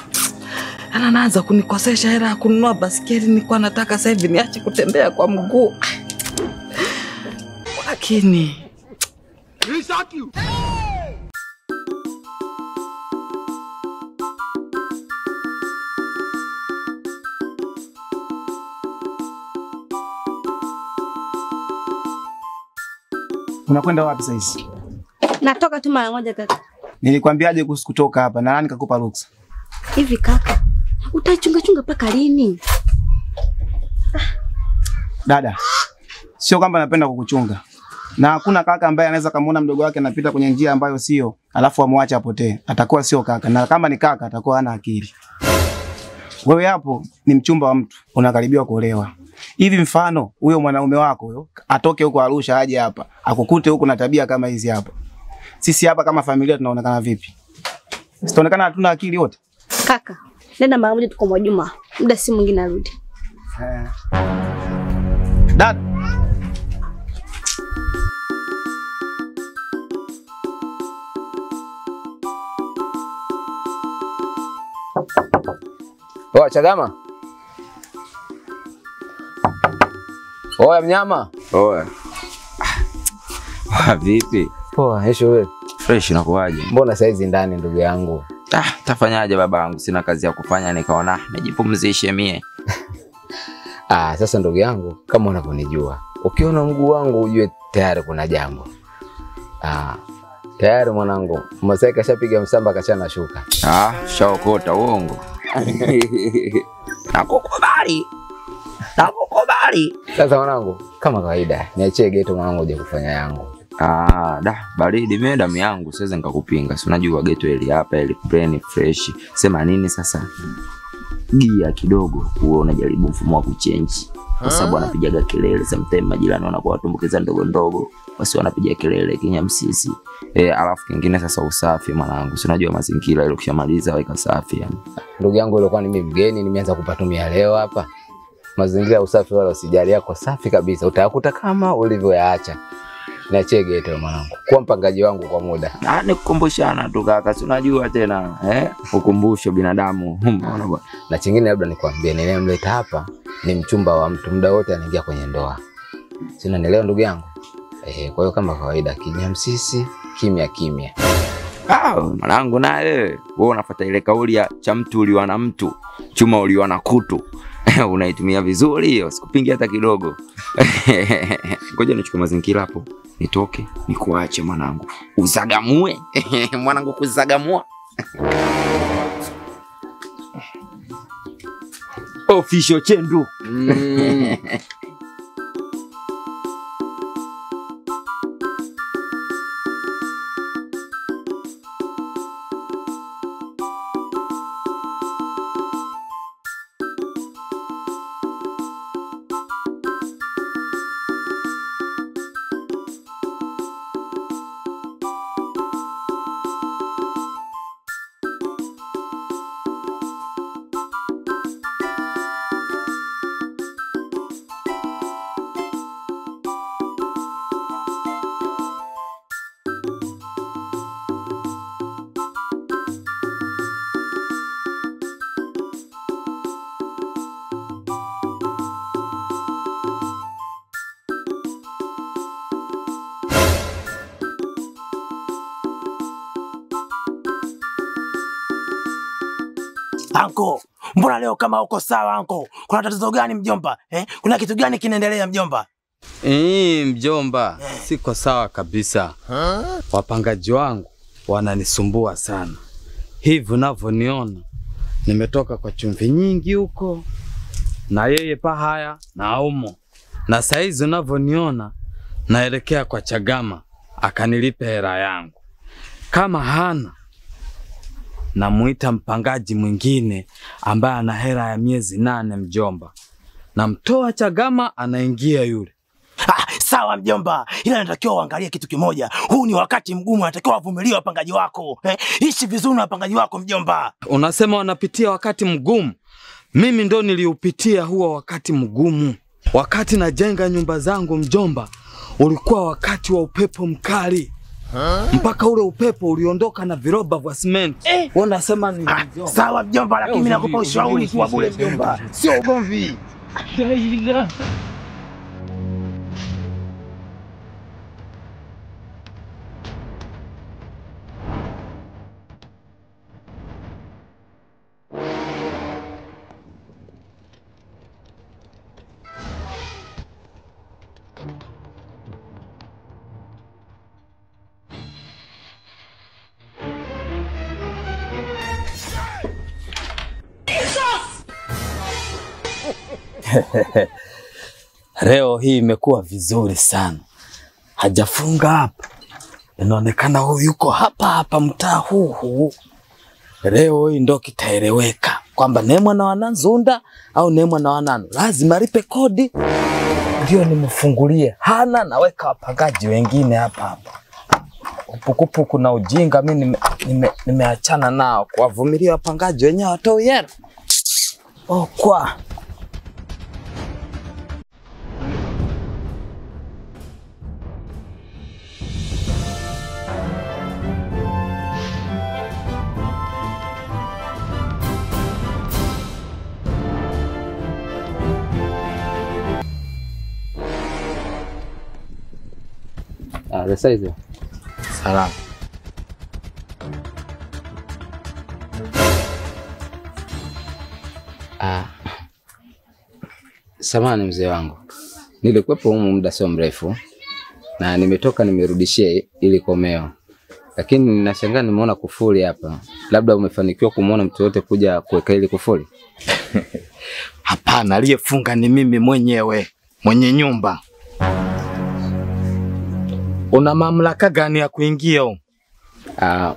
Anaanza kunikosesha hela ya kununua basikeli, nilikuwa nataka sasa hivi niache kutembea kwa mguu. Lakini Unakwenda wapi sasa hizi? Natoka tu mara moja kaka. Nilikwambiaje kuhusu kutoka hapa na nani kakupa ruksa? Hivi kaka, utachunga paka lini? Dada, sio kwamba napenda kukuchunga. Na hakuna kaka ambaye anaweza kumuona mdogo wake anapita kwenye njia ambayo sio, alafu amwache apotee. Atakuwa sio kaka. Na kama ni kaka atakuwa hana akili. Wewe hapo ni mchumba wa mtu, unakaribia kuolewa. Hivi mfano huyo mwanaume wako huyo atoke huko Arusha aje hapa, akukute huko na tabia kama hizi hapa. Sisi hapa kama familia tunaonekana vipi? Sitaonekana hatuna akili wote. Kaka, nenda mara moja tuko mwa Juma. Muda si mwingine arudi. Dad. Oa Chagama. Oa mnyama. Oa. Vipi? Poa, hesho wewe. Fresh inakuaje? Mbona saizi ndani ndugu yangu? Tafanyaje babangu, sina kazi ya kufanya nikaona nijipumzishe mie. Sasa ndugu yangu, kama unavyonijua, Ukiona mguu wangu ujue tayari kuna jambo. Tayari mwanangu, Masai kashapiga msamba kachana shuka. Shaokota uongo. Nakukubali. Nakukubali. Sasa mwanangu, kama kawaida, niachie geto mwanangu uje kufanya yangu. Baridi madam yangu, siwezi nikakupinga. Si unajua geto hili hapa ile plain fresh. Sema nini sasa? Gia kidogo huo unajaribu mfumo wa kuchange. Kwa sababu anapigaga kelele sometimes majirani wanakuwa watumbukiza ndogo ndogo. Basi wanapiga kelele kinyamsisi. Alafu kingine sasa usafi mwanangu. Si unajua mazingira ile ukishamaliza weka safi yani. Ndugu yangu ilikuwa ni mimi mgeni nimeanza kupatumia leo hapa. Mazingira ya usafi wala usijali yako safi kabisa. Utakuta kama ulivyoyaacha. Niachie geto mwanangu. Kwa mpangaji wangu kwa muda. Nikukumbushana tu kaka, si unajua tena ukumbusho binadamu. Unaona bwana. Na kingine labda nikwambie ninemleta hapa ni mchumba wa mtu, muda wote anaingia kwenye ndoa. Sina nielewa ndugu yangu. Kwa hiyo kama kawaida kinyamsisi kimya kimya. Mwanangu naye wewe unafuata ile kauli ya cha mtu uliwa na mtu, chuma uliwa na kutu. Unaitumia vizuri hiyo, sikupingia hata kidogo. Ngoja nichukue mazingira hapo. Nitoke, nikuache mwanangu. Uzagamue. Mwanangu kuzagamua. Official Chendu. Anko, mbona leo kama uko sawa anko? Kuna tatizo gani mjomba? Kuna kitu gani kinaendelea mjomba? Mjomba, siko sawa kabisa. Wapangaji wangu wananisumbua sana. Hivi unavyoniona, nimetoka kwa chumvi nyingi huko. Na yeye pahaya na aumo. Na saizi unavyoniona, naelekea kwa Chagama, akanilipe hela yangu. Kama hana, namuita mpangaji mwingine ambaye ana hela ya miezi 8 mjomba. Namtoa Chagama anaingia yule. Sawa mjomba, ila natakiwa uangalie kitu kimoja. Huu ni wakati mgumu, natakiwa wavumilie wapangaji wako. Ishi vizuri na wapangaji wako mjomba. Unasema wanapitia wakati mgumu? Mimi ndo niliupitia huo wakati mgumu. Wakati najenga nyumba zangu mjomba, ulikuwa wakati wa upepo mkali. Mpaka ule upepo uliondoka na viroba vya cement. Unasema ni mjomba. Sawa mjomba, lakini mimi nakupa ushauri kwa bure mjomba. Sio ugomvi. Leo hii imekuwa vizuri sana. Hajafunga hapa. Inaonekana huyu yuko hapa mtaa huu. Leo hii ndo kitaeleweka kwamba Nemwa na Wananzunda au Nemwa na Wananu lazima lipe kodi. Ndio nimfungulie. Hana naweka wapangaji wengine hapa. Upukupuku na ujinga mimi nimeachana nao. Kuwavumilia wapangaji wenyewe watoi hela. Kwa Sasa hizo. Salama. Samahani mzee wangu. Nilikuwepo humu muda sio mrefu na nimetoka nimerudishia ili komeo. Lakini ninashangaa nimeona kufuli hapa. Labda umefanikiwa kumuona mtu yote kuja kuweka ile kufuli? Hapana, aliyefunga ni mimi mwenyewe, mwenye nyumba. Una mamlaka gani ya kuingia huko?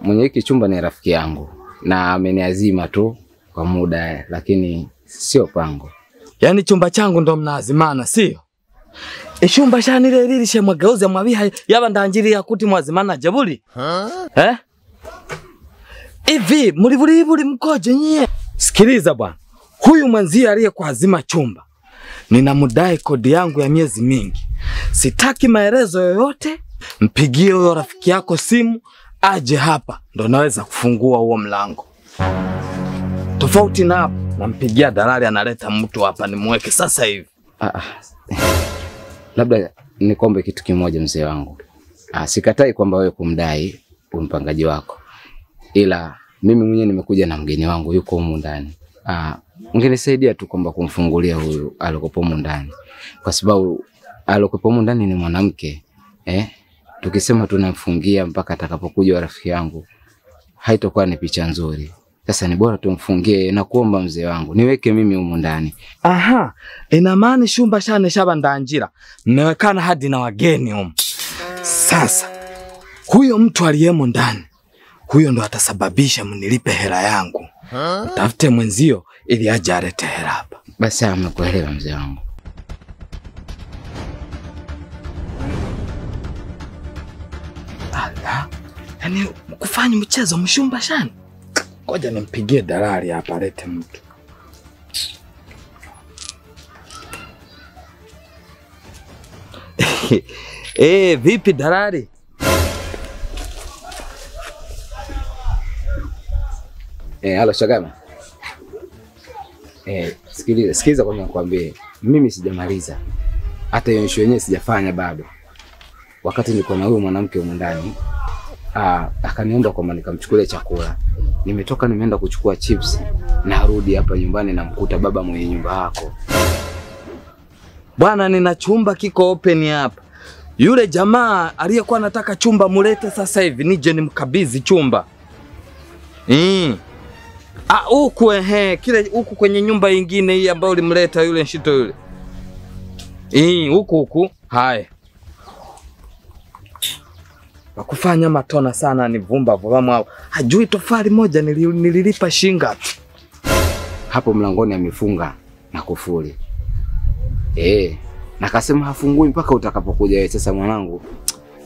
Mwenye hiki chumba ni rafiki yangu na ameniazima tu kwa muda, lakini sio pango. Yaani chumba changu ndo mnaazimana, sio? Chumba shanile lilishe mwageuze mwabiha yaba ndanjiri ya kuti mwazimana jabuli? Hivi mulivuli mkoje nyie? Sikiliza bwana. Huyu mwenzie aliyekuazima chumba ninamdai kodi yangu ya miezi mingi. Sitaki maelezo yoyote. Mpigie huyo rafiki yako simu aje hapa ndo naweza kufungua huo mlango. Tofauti na hapo nampigia dalali analeta mtu hapa nimweke sasa hivi. Labda nikombe kitu kimoja mzee wangu. Sikatai kwamba wewe kumdai mpangaji wako. Ila mimi mwenyewe nimekuja na mgeni wangu yuko humu ndani. Ungenisaidia tu kwamba kumfungulia huyu alikopo humu ndani. Kwa sababu alikopo humu ndani ni mwanamke. Tukisema tunamfungia mpaka atakapokuja rafiki yangu haitakuwa ni picha nzuri. Sasa ni bora tumfungie na kuomba mzee wangu niweke mimi humu ndani. Ina maana chumba shane shaba ndanjira. Mmewekana hadi na wageni humu. Sasa huyo mtu aliyemo ndani huyo ndo atasababisha mnilipe hela yangu. Tafute mwenzio ili aje alete hela hapa. Basi amekuelewa mzee wangu. Yaani kufanya mchezo mshumba shani. Ngoja nimpigie dalali hapa alete mtu. Vipi dalali? Halo Shagama. Sikiliza kwa nikwambie. Mimi sijamaliza. Hata hiyo issue yenyewe sijafanya bado. Wakati nilikuwa na huyo mwanamke huko ndani, akaniomba kwamba nikamchukulie chakula. Nimetoka nimeenda kuchukua chips, narudi hapa nyumbani namkuta baba mwenye nyumba yako. Bwana, nina chumba kiko open hapa. Yule jamaa aliyekuwa anataka chumba mulete sasa hivi nije nimkabidhi chumba. Huku kile huku kwenye nyumba nyingine hii ambayo ulimleta yule nshito yule. Huku. Haya. Wakufanya matona sana ni vumba vumba. Hajui tofali moja nililipa shinga. Hapo mlangoni amefunga na kufuli. Nakasema hafungui mpaka utakapokuja wewe. Sasa mwanangu,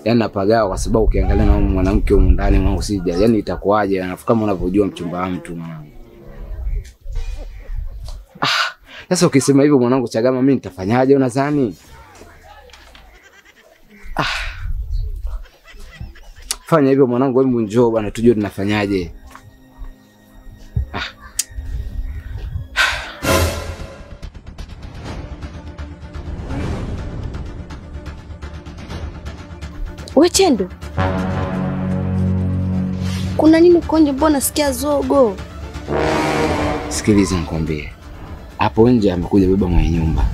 yani napagawa kwa sababu ukiangalia na mwanamke huko ndani mwanangu sija. Yani itakuwaje anafuka kama unavyojua mchumba wa mtu mwanangu. Sasa ukisema hivyo mwanangu Chagama mimi nitafanyaje unadhani? Fanya hivyo mwanangu, hebu njoo bwana tujue tunafanyaje. We Chendo, kuna nini konje? Mbona sikia zogo? Sikiliza nikwambie. Hapo nje amekuja baba mwenye nyumba.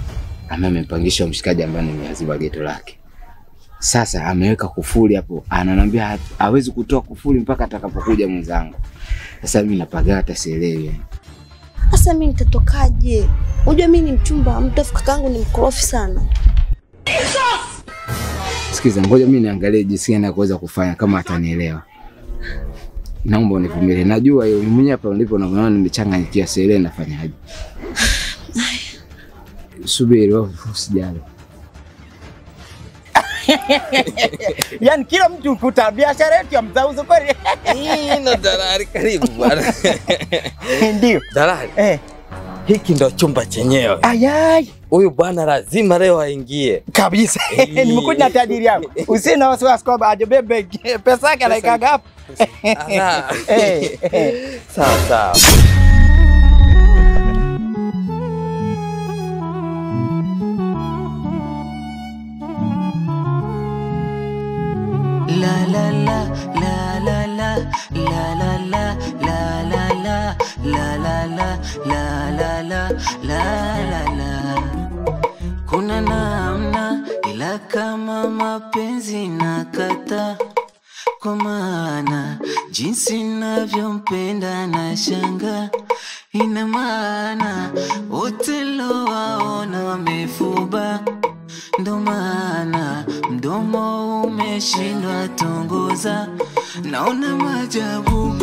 Amempangisha mshikaji ambaye nimeaziba geto lake. Sasa ameweka kufuli hapo. Ananiambia hawezi kutoa kufuli mpaka atakapokuja mwenzangu. Sasa mimi napagaa hata sielewi. Sasa mimi nitatokaje? Unajua mimi ni mchumba, mtafu kakangu ni mkorofi sana. Sikiza, ngoja mimi niangalie jinsi gani kuweza kufanya kama atanielewa. Naomba univumilie. Najua yeye mwenyewe hapa ndipo unaona nimechanganyikia sielewi nafanyaje. Subiri usijali. Yaani kila mtu ukuta biashara yetu ya mzauzo kweli. Ndo dalali karibu bwana. Ndio. Dalali. Hiki ndo chumba chenyewe. Ayai. Huyu bwana lazima leo aingie. Kabisa. Nimekuja na tajiri yako. Usina wasiwasi kwamba ajebebe pesa yake anaikaga hapo. Sawa. La la la la la la la la la la la la la la la la la la la la. Kuna namna kama mapenzi nakata, kwa maana jinsi navyompenda na shanga, ina maana wote lowaona wamefuba, ndo maana mdomo umeshindwa tongoza. Naona majabu